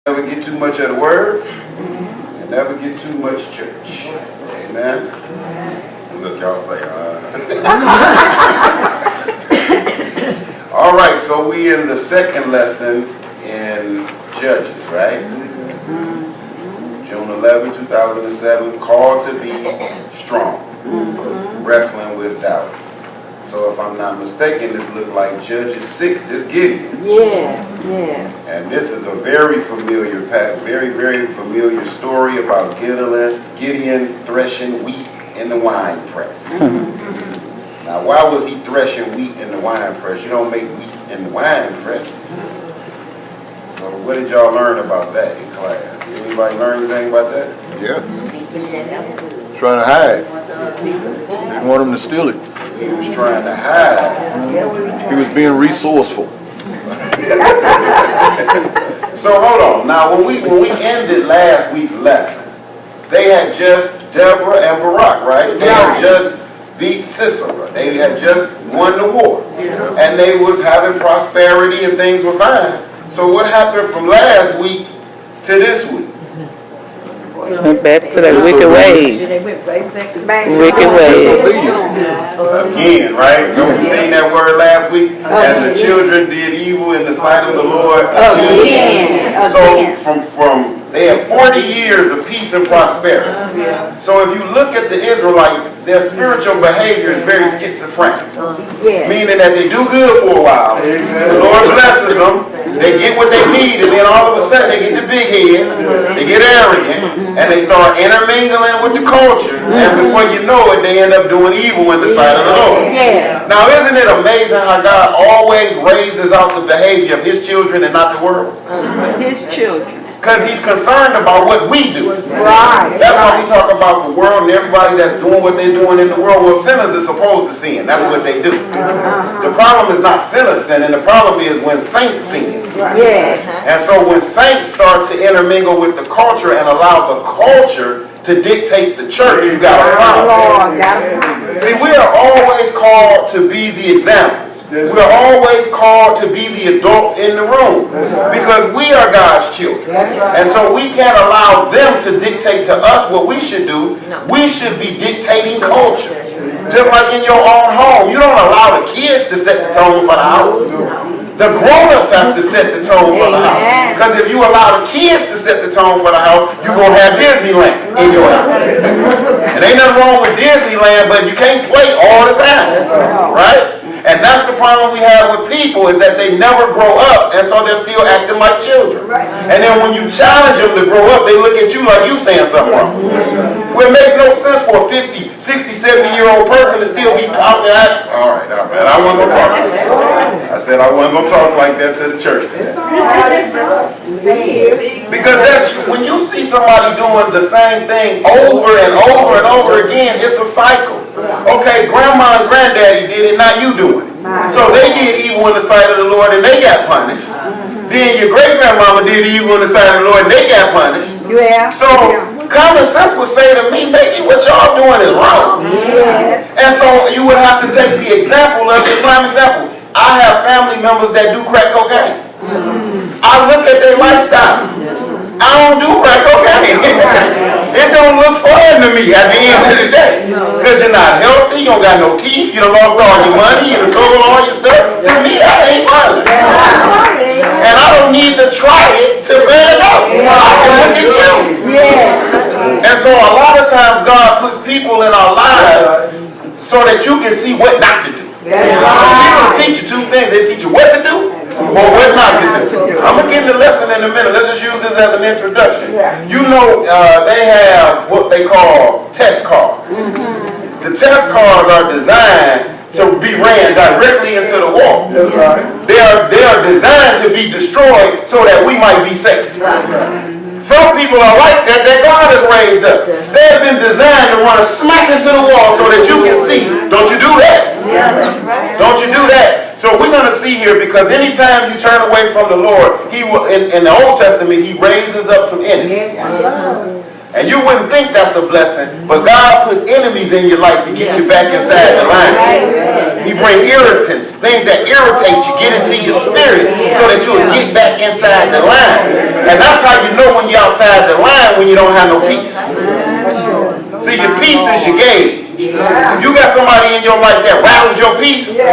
Never get too much of the word and never get too much church. Amen. And look, y'all say, All right, so we in the second lesson in Judges, right? June 11, 2007, called to be strong, wrestling with doubt. So if I'm not mistaken, this looks like Judges 6, this Gideon. Yeah. And this is a very familiar, very familiar story about Gideon threshing wheat in the wine press. Now, why was he threshing wheat in the wine press? You don't make wheat in the wine press. So what did y'all learn about that in class? Did anybody learn anything about that? Yes. Trying to hide. Didn't want him to steal it. He was trying to hide. He was being resourceful. So hold on. Now, when we ended last week's lesson, they had just Deborah and Barak, right? They had just beat Sisera. They had just won the war. And they was having prosperity and things were fine. So what happened from last week to this week? Went back to their wicked ways. Wicked ways. Again, right? You seen that word last week? And the children did evil in the sight of the Lord again. So from they had 40 years of peace and prosperity. So if you look at the Israelites, their spiritual behavior is very schizophrenic. Meaning that they do good for a while. The Lord blesses them. They get what they need, and then all of a sudden they get the big head, they get arrogant, and they start intermingling with the culture. And before you know it, they end up doing evil in the sight of the Lord. Now, isn't it amazing how God always raises out the behavior of His children and not the world? His children. Because He's concerned about what we do. Right. That's why we talk about the world and everybody that's doing what they're doing in the world. Well, sinners are supposed to sin. That's what they do. The problem is not sinners sinning. The problem is when saints sin. Yes. And so when saints start to intermingle with the culture and allow the culture to dictate the church, you got a problem. See, we are always called to be the examples. We're always called to be the adults in the room because we are God's children. And so we can't allow them to dictate to us what we should do. We should be dictating culture. Just like in your own home. You don't allow the kids to set the tone for the house. The grown-ups have to set the tone for the house. Because if you allow the kids to set the tone for the house, you're going to have Disneyland in your house. And ain't nothing wrong with Disneyland, but you can't play all the time. Right? And that's the problem we have with people is that they never grow up, and so they're still acting like children. And then when you challenge them to grow up, they look at you like you saying something wrong. Well, it makes no sense for a 50, 60, 70-year-old person to still be out there acting. All right. I wasn't going to talk. I said I wasn't going to talk like that to the church. Because when you see somebody doing the same thing over and over and over again, it's a cycle. Okay, grandma and granddaddy did it, not you doing it. So they did evil in the sight of the Lord and they got punished. Then your great-grandmama did evil in the sight of the Lord and they got punished. So common sense would say to me, maybe what y'all doing is wrong. And so you would have to take the example of the prime example. I have family members that do crack cocaine. I look at their lifestyle. I don't do crack cocaine. It don't look fun to me at the end of the day. Because you're not healthy, you don't got no teeth, you done lost all your money, you done sold all your stuff. To me, that ain't fun. And I don't need to try it to figure it out. I can look at you. And so a lot of times God puts people in our lives so that you can see what not to do. People teach you two things. They teach you what to do or what not to do. I'm going to get into the lesson in a minute. Let's just use this as an introduction. You know they have what they call test cars. The test cars are designed to be ran directly into the wall. They are designed to be destroyed so that we might be safe. Some people are like that God has raised up. They have been designed to run smack into the wall so that you can see. Don't you do that? Don't you do that? So we're going to see here because anytime you turn away from the Lord, He will, in the Old Testament, He raises up some enemies. And you wouldn't think that's a blessing, but God puts enemies in your life to get you back inside the line. He brings irritants, things that irritate you, get into your spirit so that you'll get back inside the line. And that's how you outside the line when you don't have no peace. See, your peace is your gauge. If you got somebody in your life that rattles your peace, see,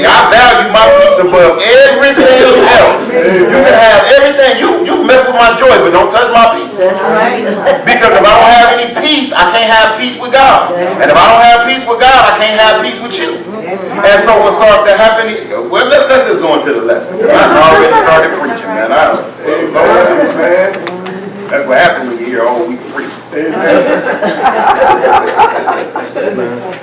I value my peace above everything else. You can have everything. You mess with my joy, but don't touch my peace. Because if I don't have any peace, I can't have peace with God. And if I don't have peace with God, I can't have peace with you. And so what starts to happen, well, let's just go into the lesson. I already started preaching, man. That's what happens when you hear all week preach.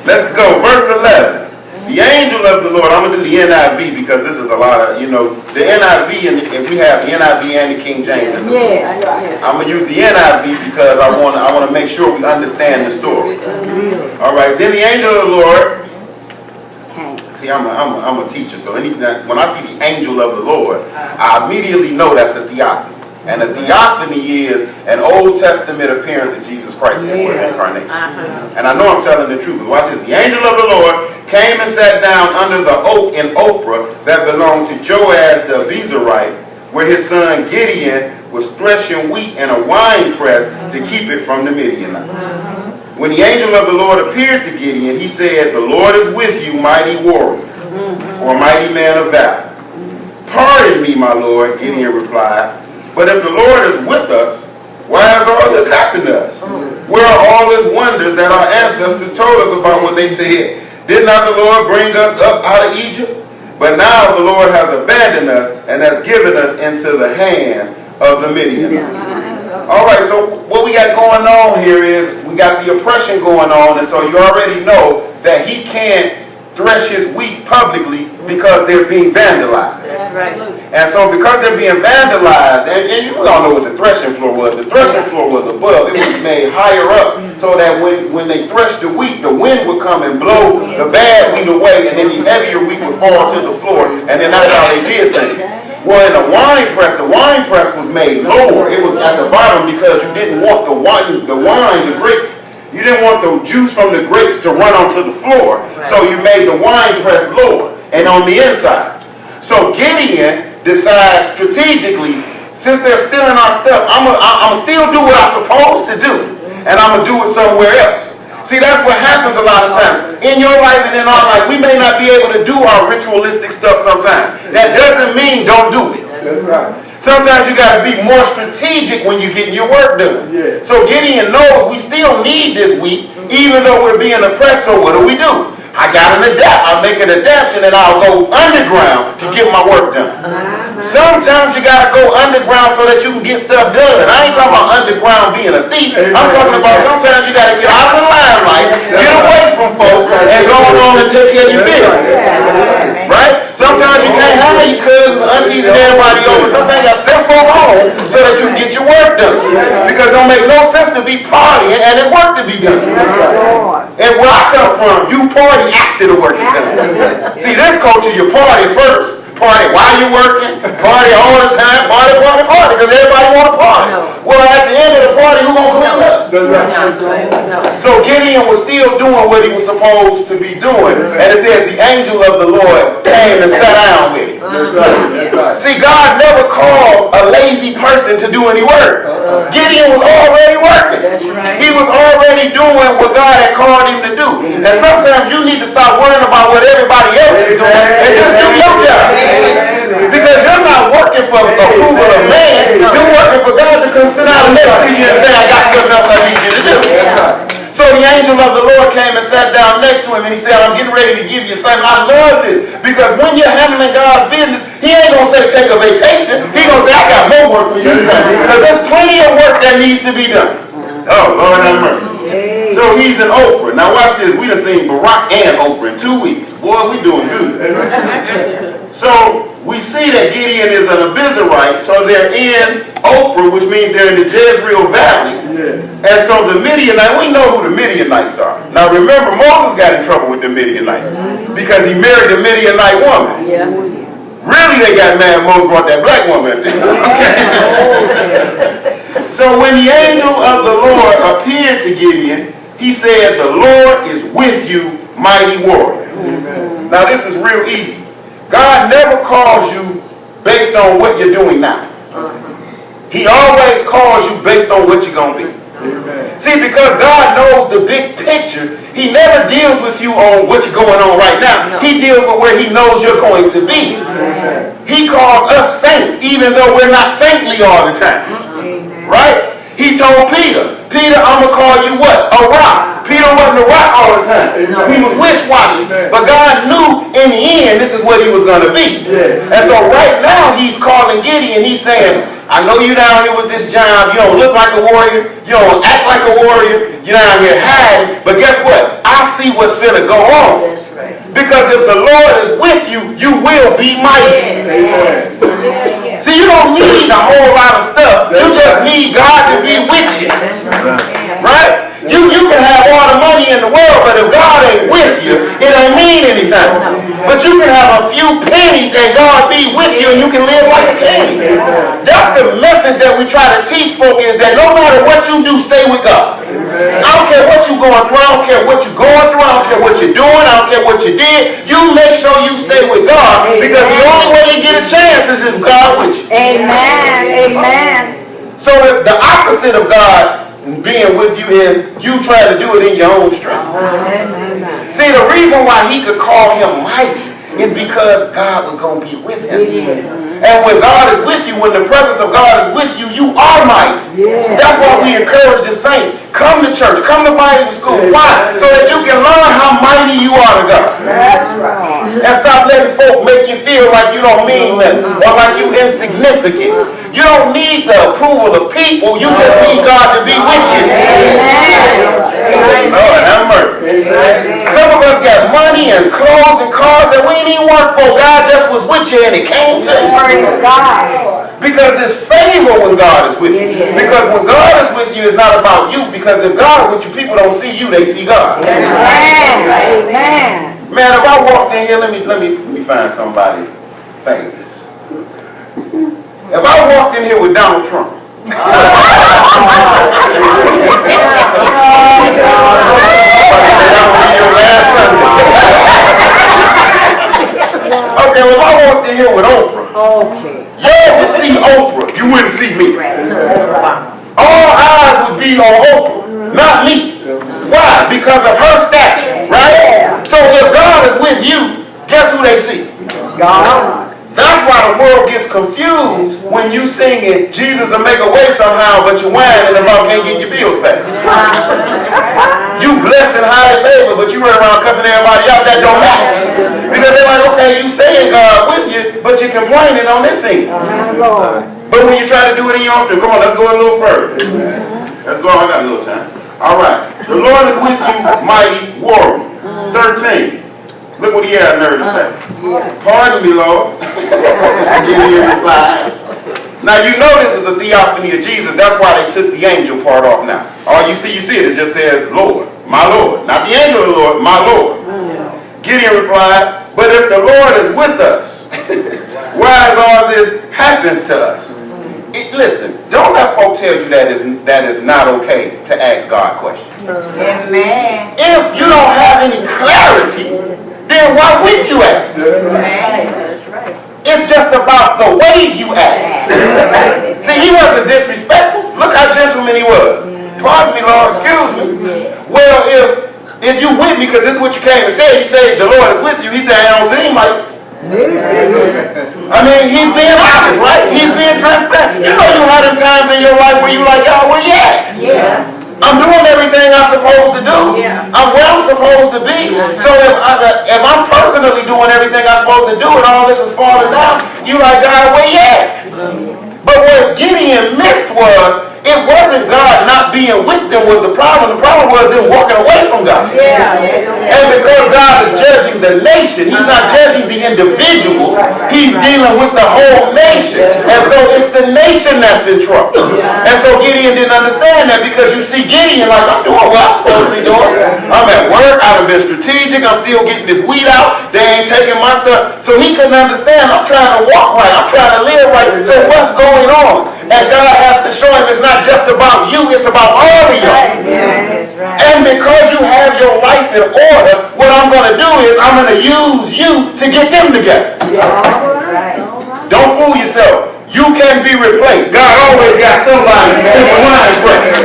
Let's go. Verse 11. The angel of the Lord. I'm going to do the NIV because this is a lot of, the NIV, and we have the NIV and the King James. I'm going to use the NIV because I want to make sure we understand the story. All right. Then the angel of the Lord. See, I'm a teacher, so when I see the angel of the Lord, I immediately know that's a theophany. And a theophany is an Old Testament appearance of Jesus Christ before his incarnation. And I know I'm telling the truth. Watch this. The angel of the Lord came and sat down under the oak in Ophrah that belonged to Joash the Abiezrite, where his son Gideon was threshing wheat in a wine press to keep it from the Midianites. When the angel of the Lord appeared to Gideon, he said, "The Lord is with you, mighty warrior," or mighty man of valor. "Pardon me, my Lord," Gideon replied, "but if the Lord is with us, why has all this happened to us? Where are all these wonders that our ancestors told us about when they said, 'Did not the Lord bring us up out of Egypt?' But now the Lord has abandoned us and has given us into the hand of the Midianites." All right, so what we got going on here is we got the oppression going on, and so you already know that he can't thresh his wheat publicly because they're being vandalized. And so because they're being vandalized, and you all know what the threshing floor was. The threshing floor was above. It was made higher up so that when they threshed the wheat, the wind would come and blow the bad wheat away, and then the heavier wheat would fall to the floor, and then that's how they did things. Well, in the wine press was made lower. It was at the bottom because you didn't want the grapes. You didn't want the juice from the grapes to run onto the floor. So you made the wine press lower and on the inside. So Gideon decides strategically, since they're stealing our stuff, I'm gonna still do what I'm supposed to do, and I'm gonna do it somewhere else. See, that's what happens a lot of times. In your life and in our life, we may not be able to do our ritualistic stuff sometimes. That doesn't mean don't do it. That's right. Sometimes you got to be more strategic when you're getting your work done. Yeah. So Gideon knows we still need this wheat, even though we're being oppressed. So what do? I got an adapt. I'll make an adaptation and I'll go underground to get my work done. Sometimes you got to go underground so that you can get stuff done. I ain't talking about underground being a thief. I'm talking about sometimes you got to get out of the limelight, get away from folk, and go on and take care of your business. Right? Sometimes you can't have your cousins, aunties, and everybody over. Sometimes you got to send folk home so that you can get your work done. Because it don't make no sense to be partying and there's work to be done. And where I come from, you party after the work is done. See, this culture, you party first. Party while you're working, party all the time, party, because everybody want to party. Well, at the end of the party, who gonna clean up? So Gideon was still doing what he was supposed to be doing. And it says the angel of the Lord came and sat down with him. See, God never calls a lazy person to do any work. Gideon was already working. He was already doing what God had called him to do. And sometimes you need to stop worrying about what everybody else is doing and just do your job. Because you're not working for the approval of man. You're working for God to come sit down next to you and say, I got something else I need you to do. So the angel of the Lord came and sat down next to him and he said, I'm getting ready to give you something. I love this. Because when you're handling God's business, he ain't going to say take a vacation. He's going to say, I got more work for you to do. Because there's plenty of work that needs to be done. Oh, Lord have mercy. So he's in Ophrah. Now watch this. We done seen Barack and Ophrah in 2 weeks. Boy, we doing good. So we see that Gideon is an Abiezrite, so they're in Ophrah, which means they're in the Jezreel Valley. And so the Midianites, we know who the Midianites are. Now remember, Moses got in trouble with the Midianites because he married a Midianite woman. Really, they got mad Moses brought that black woman. So when the angel of the Lord appeared to Gideon, he said, the Lord is with you, mighty warrior. Now this is real easy. God never calls you based on what you're doing now. He always calls you based on what you're going to be. See, because God knows the big picture, he never deals with you on what you're going on right now. He deals with where he knows you're going to be. He calls us saints, even though we're not saintly all the time. Right? He told Peter, Peter, I'm going to call you what? A rock. Peter wasn't a rock all the time. He was wish-washy. But God knew in the end this is what he was going to be. And so right now he's calling Gideon. He's saying, I know you down here with this job. You don't look like a warrior. You don't act like a warrior. You're down here hiding. But guess what? I see what's finna go on. Because if the Lord is with you, you will be mighty. See, you don't need a whole lot of stuff. You just need God to be with you. Right? You can have all the money in the world, but if God ain't with you, it ain't mean anything. But you can have a few pennies and God be with you and you can live like a king. That's the message that we try to teach folk, is that no matter what you do, stay with God. I don't care what you're going through. I don't care what you're going through. I don't care what you're doing. I don't care what you did. You make sure you stay with God, because the only way you get a chance is if God with you. Amen. Amen. So if the opposite of God being with you is you trying to do it in your own strength. See, the reason why he could call him mighty is because God was going to be with him. And when God is with you, when the presence of God is with you, you are mighty. That's why we encourage the saints. Come to church. Come to Bible school. Why? So that you can learn how mighty you are to God. And stop letting folk make you feel like you don't mean nothing or like you insignificant. You don't need the approval of people. You just need God to be with you. Lord have mercy. Some of us got money and clothes and cars that we didn't even work for. God just was with you and it came to you. Because it's favor when God is with you. Because when God is with you, it's not about you. Because if God is with you, people don't see you, they see God. Amen. Man, if I walked in here, let me find somebody famous. If I walked in here with Donald Trump, okay, well, if I walked in here with Oprah, y'all would see Oprah, you wouldn't see me. All eyes would be on Oprah, not me. Why? Because of her stature, right? So if God is with you, guess who they see? God. That's why the world gets confused when you sing it, Jesus will make a way somehow, but you whine and about can't get your bills paid. You blessed and highly favored, but you run around cussing everybody out. That don't match. Because they're like, okay, you saying God with you, but you're complaining on this singing. But when you try to do it in your own, come on, let's go a little further. Let's go, I got a little time. All right. The Lord is with you, mighty warrior. 13. Look what he had nerve to say. Pardon me, Lord. Gideon replied. Now you know this is a theophany of Jesus. That's why they took the angel part off now. All you see it. It just says Lord, my Lord. Not the angel of the Lord, my Lord. Gideon replied, but if the Lord is with us, why has all this happened to us? Listen, don't let folk tell you that is not okay to ask God questions. Amen. If you don't have any clarity, then why would you ask? It's just about the way you ask. See, he wasn't disrespectful. Look how gentleman he was. Pardon me, Lord, excuse me. Well, if you with me, because this is what you came and said, you say the Lord is with you. He said, I don't seem like. I mean, he's being honest, right? He's being transparent. You know you had them times in your life where you like, God, where you at? I'm doing everything I'm supposed to do. I'm where I'm supposed to be. So if I'm personally doing everything I'm supposed to do and all this is falling down, you like, God, where you at? But what Gideon missed was, it wasn't God not being with them was the problem. The problem was them walking away from God. And because God is judging the nation, he's not judging the individual. He's dealing with the whole nation. And so it's the nation that's in trouble. And so Gideon didn't understand that, because you see Gideon like, I'm doing what I'm supposed to be doing. I'm at work. I've been strategic. I'm still getting this weed out. They ain't taking my stuff. So he couldn't understand. I'm trying to walk right. I'm trying to live right. So what's going on? And God has to show him it's not just about you, it's about all of y'all. And because you have your life in order, what I'm going to do is I'm going to use you to get them together. Don't fool yourself. You can be replaced. God always got somebody in the line press.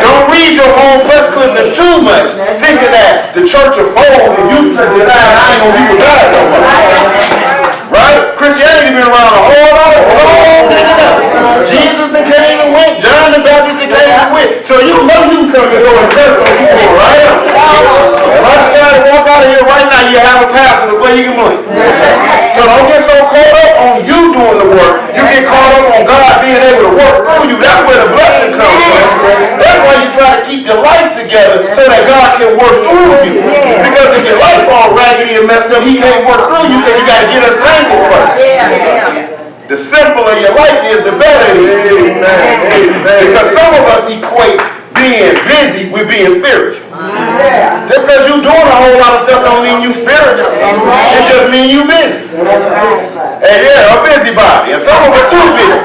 Don't read your own press clippings too much, thinking that the church will fold and you decide I ain't gonna be with God no more. Right? Christianity been around a whole lot of long time. Jesus that came and went, John the Baptist that came and went. So you know you come and go to church when you go, right? If I decide to walk out of here right now, you have a pastor where you can blink. So don't get so caught up on you doing the work. You get caught up on God being able to work through you. That's where the blessing comes from. That's why you try to keep your life together so that God can work through you. Because if your life all raggedy and messed up, He can't work through you because you got to get untangled first. The simpler your life is, the better it is. Because some of us equate being busy with being spiritual. Just because you're doing a whole lot of stuff don't mean you spiritual. It just means you busy. And yeah, a busybody. And some of us too busy.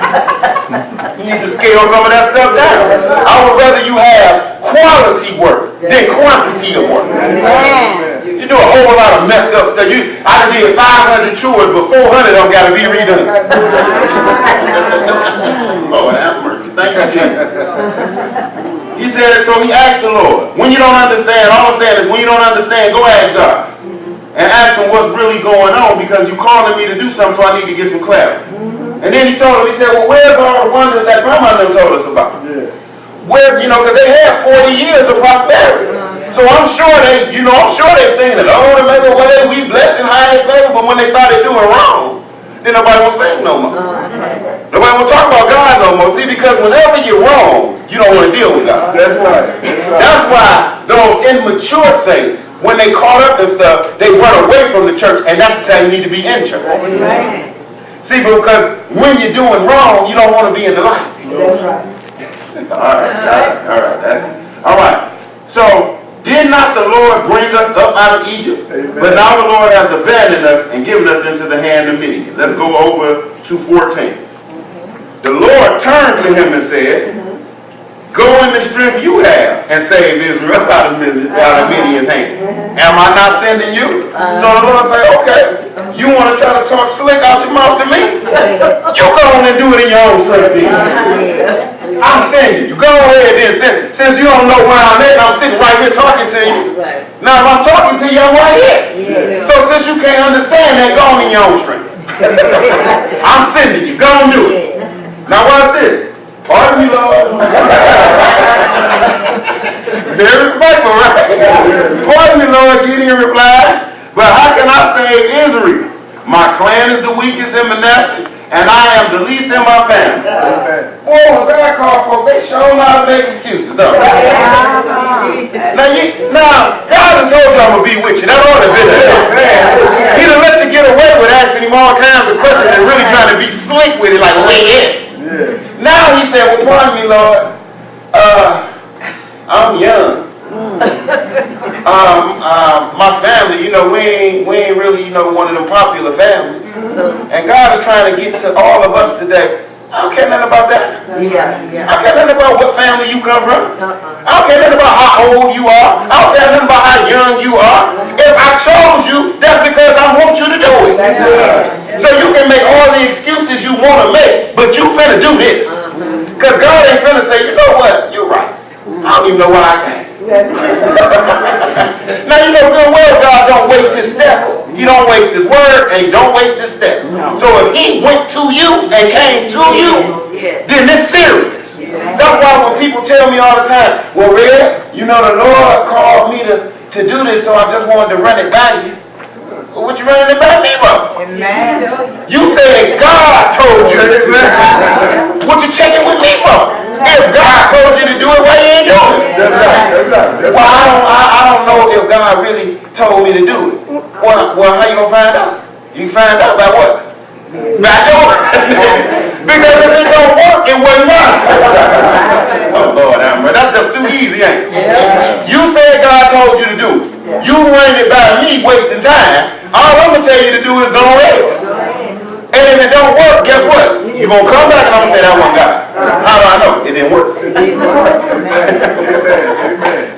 You need to scale some of that stuff down. I would rather you have quality work than quantity of work. You do a whole lot of messed up stuff. I done did 500 chores, but 400 of them got to be redone. Lord have mercy. Thank you, Jesus. He said, so he asked the Lord. When you don't understand, all I'm saying is when you don't understand, go ask God. And ask him what's really going on because you calling me to do something, so I need to get some clarity. And then he told him, he said, well, where's all the wonders that grandma them told us about? Where, because they had 40 years of prosperity. So I'm sure they sing it. Oh, remember what we blessed and highly favored, but when they started doing wrong, then nobody will sing no more. Nobody will talk about God no more. See, because whenever you're wrong, you don't want to deal with God. That's right. That's why those immature saints, when they caught up in stuff, they run away from the church, and that's the time you need to be in church. See, because when you're doing wrong, you don't want to be in the light. That's right. All right. So, did not the Lord bring us up out of Egypt? Amen. But now the Lord has abandoned us and given us into the hand of Midian. Let's go over to 14. The Lord turned to him and said, go in the strength you have and save Israel out of Midian's hand. Am I not sending you? So the Lord said, okay, you want to try to talk slick out your mouth to me? You go on and do it in your own strength then. I'm sending you. Go ahead then. Since you don't know where I'm at, I'm sitting right here talking to you. Now if I'm talking to you, I'm right here. So since you can't understand that, go on in your own strength. I'm sending you. Go and do it. Now watch this. Pardon me, Lord. Very respectful, right? Pardon me, Lord, Gideon replied. But how can I save Israel? My clan is the weakest in Manasseh, and I am the least in my family. Boy, when God called for, they sure know how to make excuses, don't they? Now, God done told you I'm going to be with you. That ought to be there. He done let you get away with asking him all kinds of questions and really trying to be slick with it, like, wait in. Now he said, well, pardon me, Lord, I'm young. My family, we ain't really, one of them popular families. And God is trying to get to all of us today. I don't care nothing about that. I don't care nothing about what family you come from. I don't care nothing about how old you are. I don't care nothing about how young you are. If I chose you, that's because I want you to do it. So you can make all the excuses you want to make, but you finna do this. Because God ain't finna say, you know what, you're right. I don't even know why I came. Now you know good well God don't waste his steps. He don't waste his words and he don't waste his steps. So if he went to you and came to you, then it's serious. That's why when people tell me all the time, well, Red, the Lord called me to do this, so I just wanted to run it by you. Well, what you running it by me for? You said God told you. What you checking with me for? If God told you to do it, why you ain't doing it? Well, I don't know if God really told me to do it. Well, how you gonna find out? You find out by what? By doing it. Because if it don't work, it wouldn't work. Oh Lord, that's just too easy, ain't it? You said God told you to do it. You running it by me, wasting time. All I'm gonna tell you to do is go ahead. And if it don't work, guess what? You're going to come back and I'm going to say that wasn't God. How do I know? It didn't work.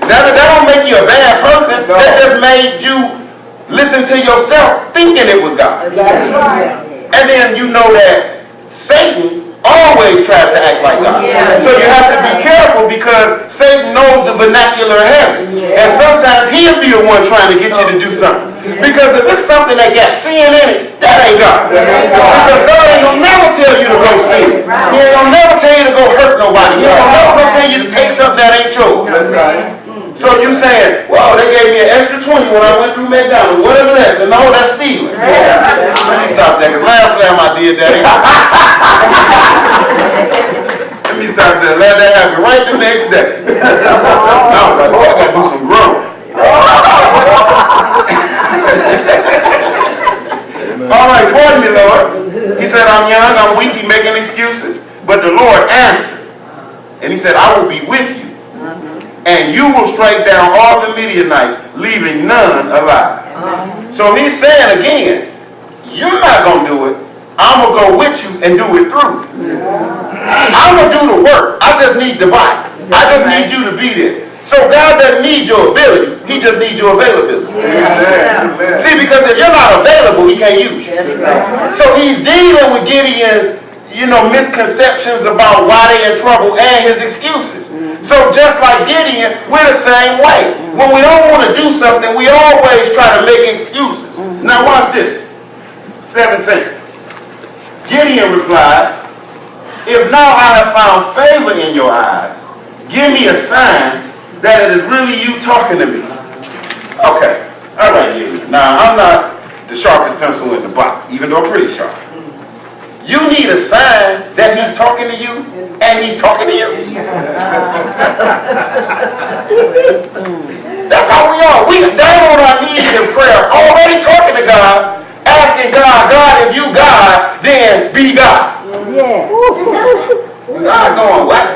That don't make you a bad person. That just made you listen to yourself thinking it was God. And then you know that Satan always tries to act like God. So you have to be careful because Satan knows the vernacular of heaven. And sometimes he'll be the one trying to get you to do something. Because if it's something that got sin in it, that ain't God. Because God ain't gonna never tell you to go sin. He ain't gonna never tell you to go hurt nobody. He ain't gonna never gonna tell you to take something that ain't yours. So you saying, well, they gave me an extra 20 when I went through McDonald's. Whatever that is. And no, that's stealing. Let me stop that, because last time I did that. Let me stop that. Let that happen right the next day. I was like, oh, I got to do some growing. All right, pardon me, Lord. He said, I'm young, I'm weak, he's making excuses. But the Lord answered. And he said, I will be with you. And you will strike down all the Midianites, leaving none alive. So he's saying again, you're not going to do it. I'm going to go with you and do it through. I'm going to do the work. I just need the body. I just need you to be there. So God doesn't need your ability. He just needs your availability. See, because if you're not available, he can't use you. So he's dealing with Gideon's, misconceptions about why they're in trouble and his excuses. So just like Gideon, we're the same way. When we don't want to do something, we always try to make excuses. Now watch this. 17. Gideon replied, if now I have found favor in your eyes, give me a sign that it is really you talking to me. Okay. All right, Gideon. Now, I'm not the sharpest pencil in the box, even though I'm pretty sharp. You need a sign that he's talking to you, and he's talking to you. That's how we are. We down on our knees in prayer, already talking to God, asking God, God, if you God, then be God. God going, what?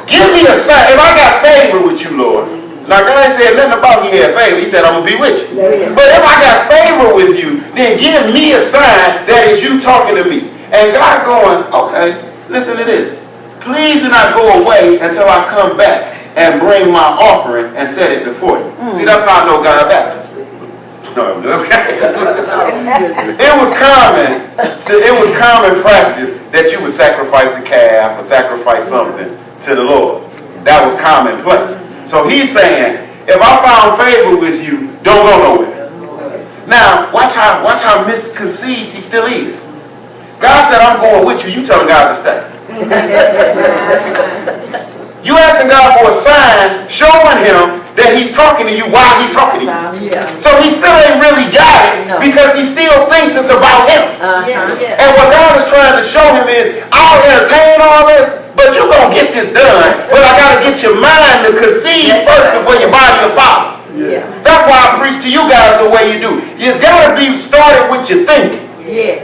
Give me a sign. If I got favor with you, Lord. Now God ain't said nothing about he had favor. He said, I'm going to be with you. But if I got favor with you, then give me a sign that is you talking to me. And God going, okay, listen to this. Please do not go away until I come back and bring my offering and set it before you. See, that's how I know God Baptist. No, okay. It was common practice that you would sacrifice a calf or sacrifice something to the Lord. That was commonplace. So he's saying, if I found favor with you, don't go nowhere. Now, watch how misconceived he still is. God said, I'm going with you. You telling God to stay. You asking God for a sign showing him that he's talking to you while he's talking to you. So he still ain't really got it because he still thinks it's about him. And what God is trying to show him is, I'll entertain all this, but you're going to get this done. But I got to get your mind to conceive first before your body will follow. That's why I preach to you guys the way you do. It's got to be started with your thinking.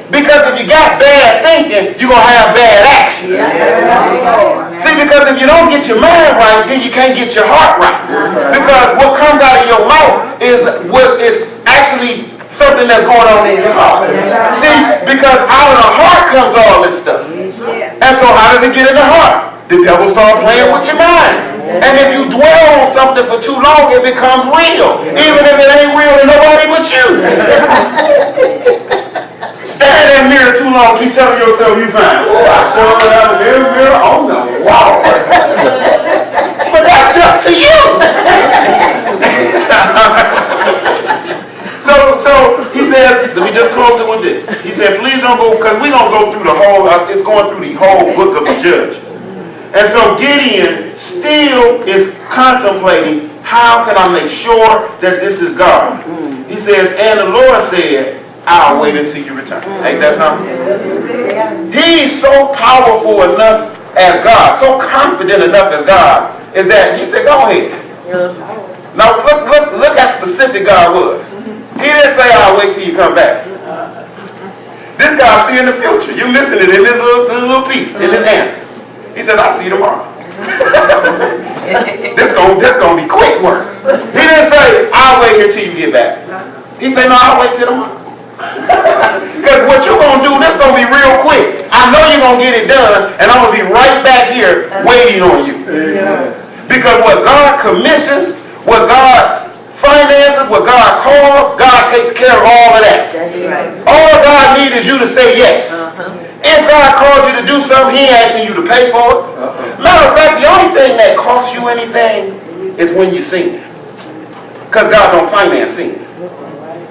Because if you got bad thinking, you're going to have bad action. See, because if you don't get your mind right, then you can't get your heart right. Because what comes out of your mouth is what is actually something that's going on in your heart. See, because out of the heart comes all this stuff. And so how does it get in the heart? The devil starts playing with your mind. And if you dwell on something for too long, it becomes real. Even if it ain't real to nobody but you. Stare at that mirror too long, keep telling yourself you fine. Oh, I sure have a mirror on the wall. But that's just to you. So he said, let me just close it with this. He said, please don't go, because we're going to go through the whole, it's going through the whole book of the Judges. And so Gideon still is contemplating, how can I make sure that this is God? He says, and the Lord said, I'll wait until you return. Ain't that something? He's so powerful enough as God, so confident enough as God, is that he said, go ahead. Now look how specific God was. He didn't say, I'll wait till you come back. This guy see in the future. You missing it in this little piece, in this answer. He said, I'll see you tomorrow. This gonna be quick work. He didn't say, I'll wait here till you get back. He said, no, I'll wait till tomorrow. Because what you're going to do, this going to be real quick. I know you're going to get it done, and I'm going to be right back here waiting on you. Because what God commissions, what God finances, what God calls, God takes care of all of that. That's right. All God needs is you to say yes. If God called you to do something, He ain't asking you to pay for it. Matter of fact, the only thing that costs you anything is when you sin. Because God don't finance sin.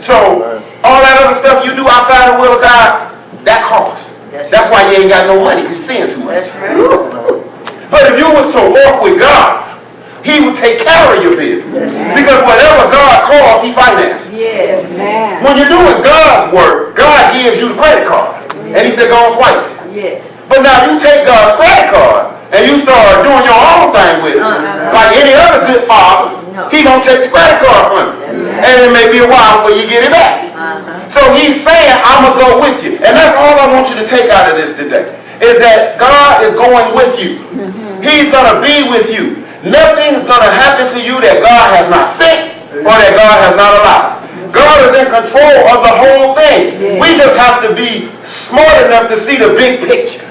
So, all that other stuff you do outside the will of God, that costs. That's why you ain't got no money. You're sin too much. That's right. But if you was to walk with God, He would take care of your business. Because whatever God calls, He finances. Yes. When you're doing God's work, God gives you the credit card. And He said, go and swipe it. Yes. But now you take God's credit card and you start doing your own thing with it. Like any other good father, He gonna take the credit card from you. And it may be a while before you get it back. So He's saying, I'm gonna go with you. And that's all I want you to take out of this today. Is that God is going with you. He's gonna be with you. Nothing's gonna happen to you that God has not sent or that God has not allowed. God is in control of the whole thing. We just have to be smart enough to see the big picture.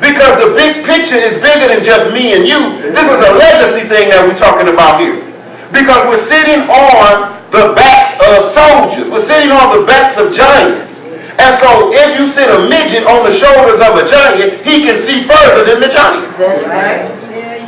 Because the big picture is bigger than just me and you. This is a legacy thing that we're talking about here. Because we're sitting on the backs of soldiers. We're sitting on the backs of giants. And so if you sit a midget on the shoulders of a giant, he can see further than the giant. That's right.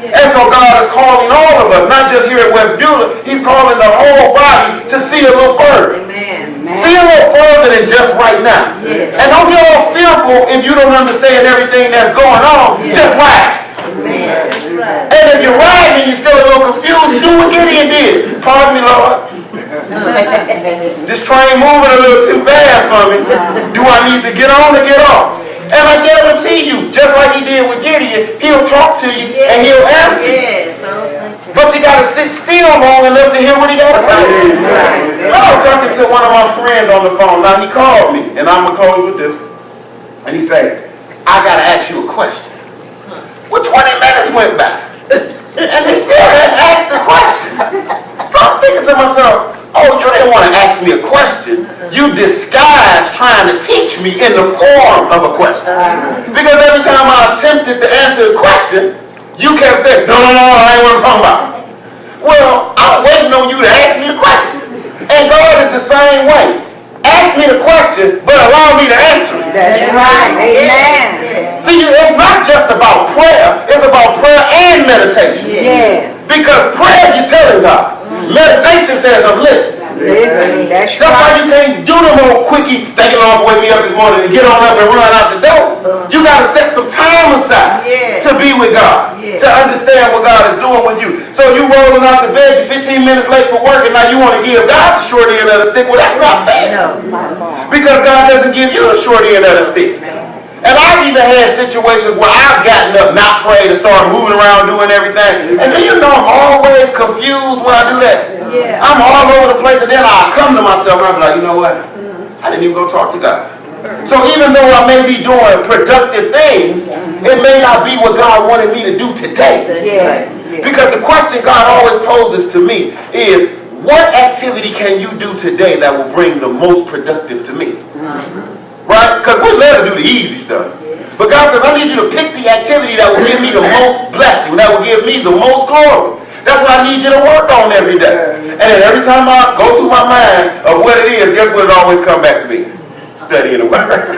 And so God is calling all of us, not just here at West Beulah, He's calling the whole body to see a little further. Amen. See a little further than just right now. Yes. And don't get all fearful if you don't understand everything that's going on. Just ride. Amen. That's right. And if you're riding and you're still a little confused, do what Gideon did. Pardon me, Lord. This train moving a little too fast for me. Do I need to get on or get off? And I guarantee you, just like He did with Gideon, He'll talk to you and He'll answer you. Yes. But you got to sit still long enough to hear what He got to say. I was talking to one of my friends on the phone. Now he called me, and I'm going to close with this. And he said, I got to ask you a question. Well, 20 minutes went by, and they still hadn't asked the question. So I'm thinking to myself, oh, you didn't want to ask me a question. You disguised trying to teach me in the form of a question. Because every time I attempted to answer the question, you kept saying, no, I ain't what I'm talking about. Well, I'm waiting on you to ask me the question. And God is the same way. Ask me the question, but allow me to answer it. That's right. Amen. See, it's not just about prayer. It's about prayer and meditation. Yes. Because prayer, you're telling God. Meditation says, I'm listening. Listen, that's That's why right. you can't do them old quickie, thinking Lord wake me up this morning and get on up and run out the door. You got to set some time aside to be with God, to understand what God is doing with you. So you rolling out the bed, you're 15 minutes late for work, and now you want to give God the short end of the stick. Well, that's not fair. Because God doesn't give you the short end of the stick. And I've even had situations where I've gotten up, not prayed, and started moving around doing everything. And then you know I'm always confused when I do that. I'm all over the place, and then I'll come to myself and I'll be like, you know what? I didn't even go talk to God. So even though I may be doing productive things, it may not be what God wanted me to do today. Yes. Because the question God always poses to me is, what activity can you do today that will bring the most productive to me? Right? Because we love to do the easy stuff. But God says, I need you to pick the activity that will give me the most blessing, that will give me the most glory. That's what I need you to work on every day. And then every time I go through my mind of what it is, guess what it always comes back to me? Studying the Word.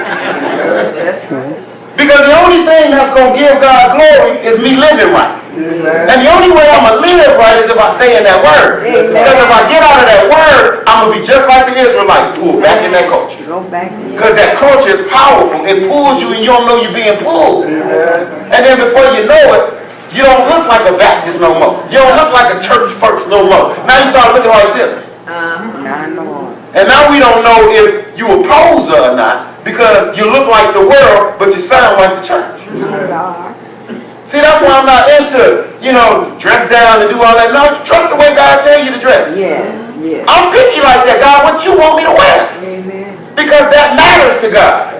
Because the only thing that's going to give God glory is me living right. And the only way I'm going to live right is if I stay in that Word. Because if I get out of that Word, I'm going to be just like the Israelites, pulled back in that culture. Because that culture is powerful. It pulls you and you don't know you're being pulled. And then before you know it, you don't look like a Baptist no more. You don't look like a church first no more. Now you start looking like this. And now we don't know if you a poser or not because you look like the world, but you sound like the church. See, that's why I'm not into, dress down and do all that. No, dress the way God tells you to dress. Yes. I'm picky like that, God. What you want me to wear? Because that matters to God.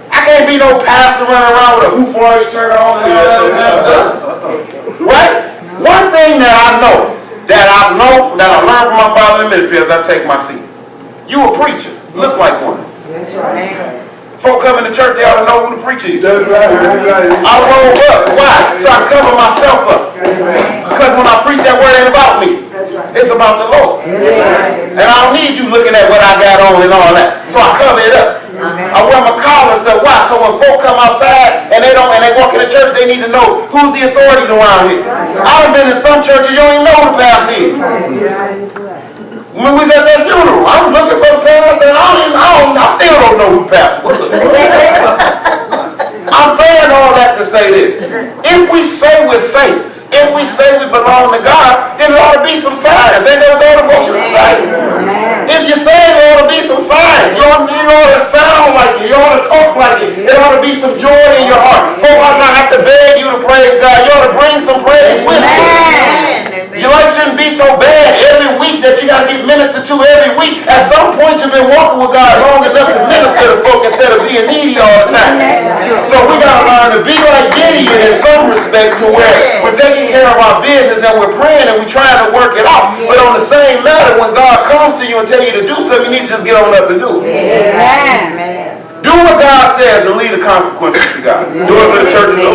I can't be no pastor running around with a Who Floyd shirt on and all that kind of stuff. Right? One thing that I know, that I learned from my father in ministry as I take my seat. You a preacher. Look like one. That's right. Folk come in the church, they ought to know who the preacher is. That's right. I roll up. Why? So I cover myself up. Because when I preach, that word ain't about me. It's about the Lord. And I don't need you looking at what I got on and all that. So I cover it up. I wear my collar and stuff. Why? So when folk come outside and they walk in the church, they need to know who's the authorities around here. I've been in some churches, you don't even know who the pastor is. When we was at that funeral, I was looking for the pastor and I still don't know who the pastor was. I'm saying all that to say this. If we say we're saints, if we say we belong to God, then there ought to be some signs. Ain't that what the other folks should say? If you say there ought to be some signs. You ought to sound like it. You ought to talk like it. There ought to be some joy in your heart. Folk ought not have to beg you to praise God. You ought to bring some praise with you. Your life shouldn't be so bad every week that you got to get ministered to every week. At some point you've been walking with God long enough to minister to folk instead of being needy all the time. So we got to learn to be like Gideon in some respects, to where we're taking care of our business and we're praying and we're trying to work it out. But on the same matter, when God comes to you and tell you to do something, you need to just get on up and do it. Amen. Do what God says and leave the consequences to God. Do it for the church as a whole.